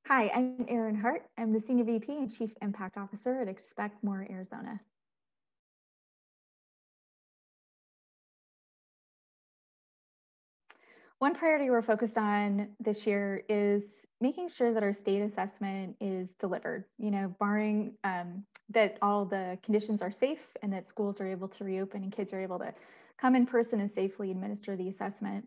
Hi, I'm Erin Hart. I'm the Senior VP and Chief Impact Officer at Expect More Arizona. One priority we're focused on this year is making sure that our state assessment is delivered, barring that all the conditions are safe and that schools are able to reopen and kids are able to come in person and safely administer the assessment.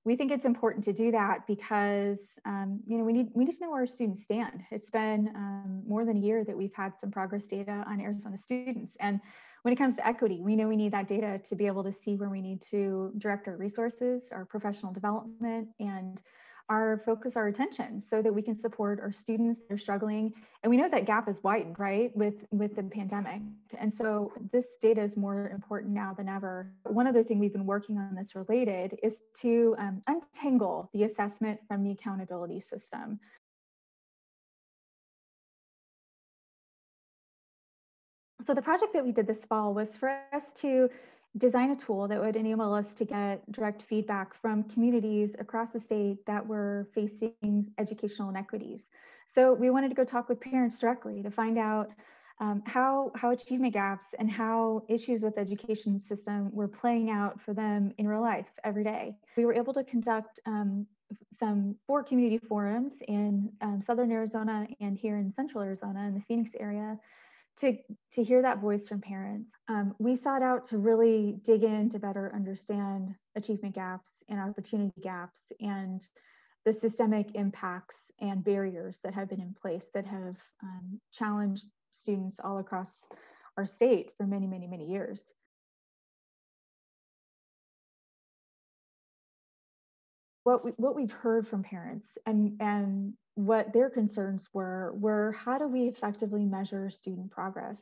We think it's important to do that because we need to know where our students stand. It's been more than a year that we've had some progress data on Arizona students. And when it comes to equity, we know we need that data to be able to see where we need to direct our resources, our professional development, and our attention so that we can support our students that are struggling. And we know that gap is widened, right, with the pandemic. And so this data is more important now than ever. One other thing we've been working on that's related is to untangle the assessment from the accountability system. So the project that we did this fall was for us to design a tool that would enable us to get direct feedback from communities across the state that were facing educational inequities. So we wanted to go talk with parents directly to find out how achievement gaps and how issues with the education system were playing out for them in real life every day. We were able to conduct some 4 community forums in Southern Arizona and here in Central Arizona in the Phoenix area to hear that voice from parents. We sought out to really dig in to better understand achievement gaps and opportunity gaps and the systemic impacts and barriers that have been in place that have challenged students all across our state for many, many, many years. What we've heard from parents and what their concerns were how do we effectively measure student progress?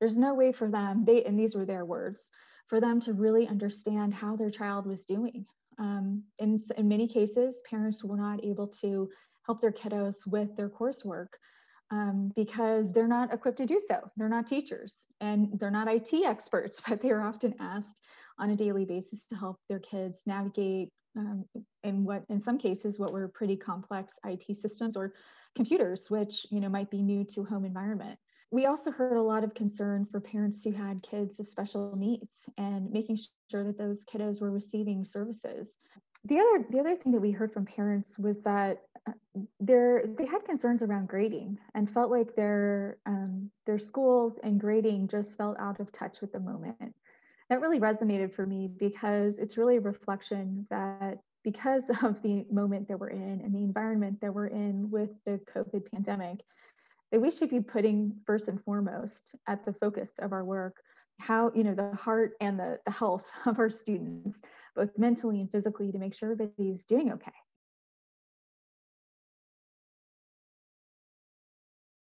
There's no way for them, and these were their words, for them to really understand how their child was doing. In many cases, parents were not able to help their kiddos with their coursework because they're not equipped to do so. They're not teachers and they're not IT experts, but they're often asked on a daily basis to help their kids navigate in some cases what were pretty complex IT systems or computers, which might be new to home environment. We also heard a lot of concern for parents who had kids of special needs and making sure that those kiddos were receiving services. The other thing that we heard from parents was that they had concerns around grading and felt like their schools and grading just felt out of touch with the moment. That really resonated for me because it's really a reflection that because of the moment that we're in and the environment that we're in with the COVID pandemic, that we should be putting first and foremost at the focus of our work, how, the heart and the health of our students, both mentally and physically, to make sure everybody's doing okay.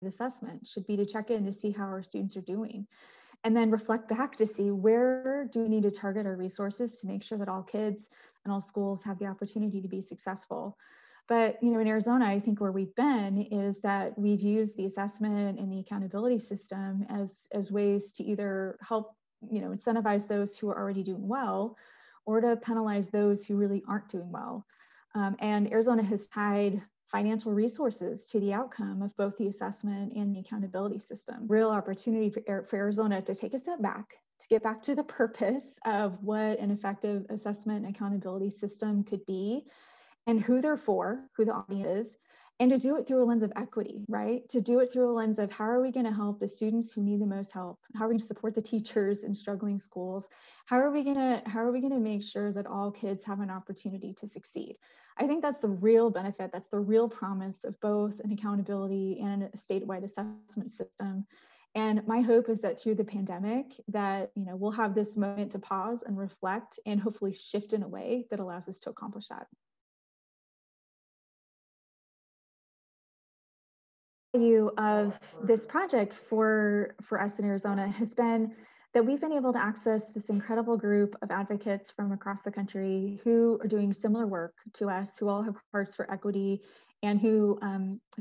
The assessment should be to check in to see how our students are doing and then reflect back to see where do we need to target our resources to make sure that all kids and all schools have the opportunity to be successful. But in Arizona, I think where we've been is that we've used the assessment and the accountability system as ways to either help incentivize those who are already doing well or to penalize those who really aren't doing well. And Arizona has tied financial resources to the outcome of both the assessment and the accountability system. Real opportunity for Arizona to take a step back, to get back to the purpose of what an effective assessment and accountability system could be and who they're for, who the audience is, and to do it through a lens of equity, right? To do it through a lens of how are we going to help the students who need the most help? How are we going to support the teachers in struggling schools? How are we going to make sure that all kids have an opportunity to succeed? I think that's the real benefit. That's the real promise of both an accountability and a statewide assessment system. And my hope is that through the pandemic that, we'll have this moment to pause and reflect and hopefully shift in a way that allows us to accomplish that. Value of this project for us in Arizona has been that we've been able to access this incredible group of advocates from across the country who are doing similar work to us, who all have hearts for equity and who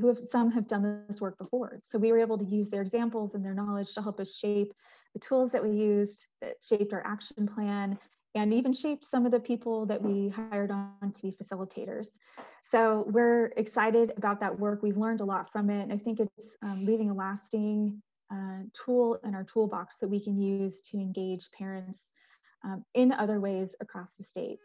have done this work before. So we were able to use their examples and their knowledge to help us shape the tools that we used, that shaped our action plan, and even shaped some of the people that we hired on to be facilitators. So we're excited about that work. We've learned a lot from it. And I think it's leaving a lasting tool in our toolbox that we can use to engage parents in other ways across the state.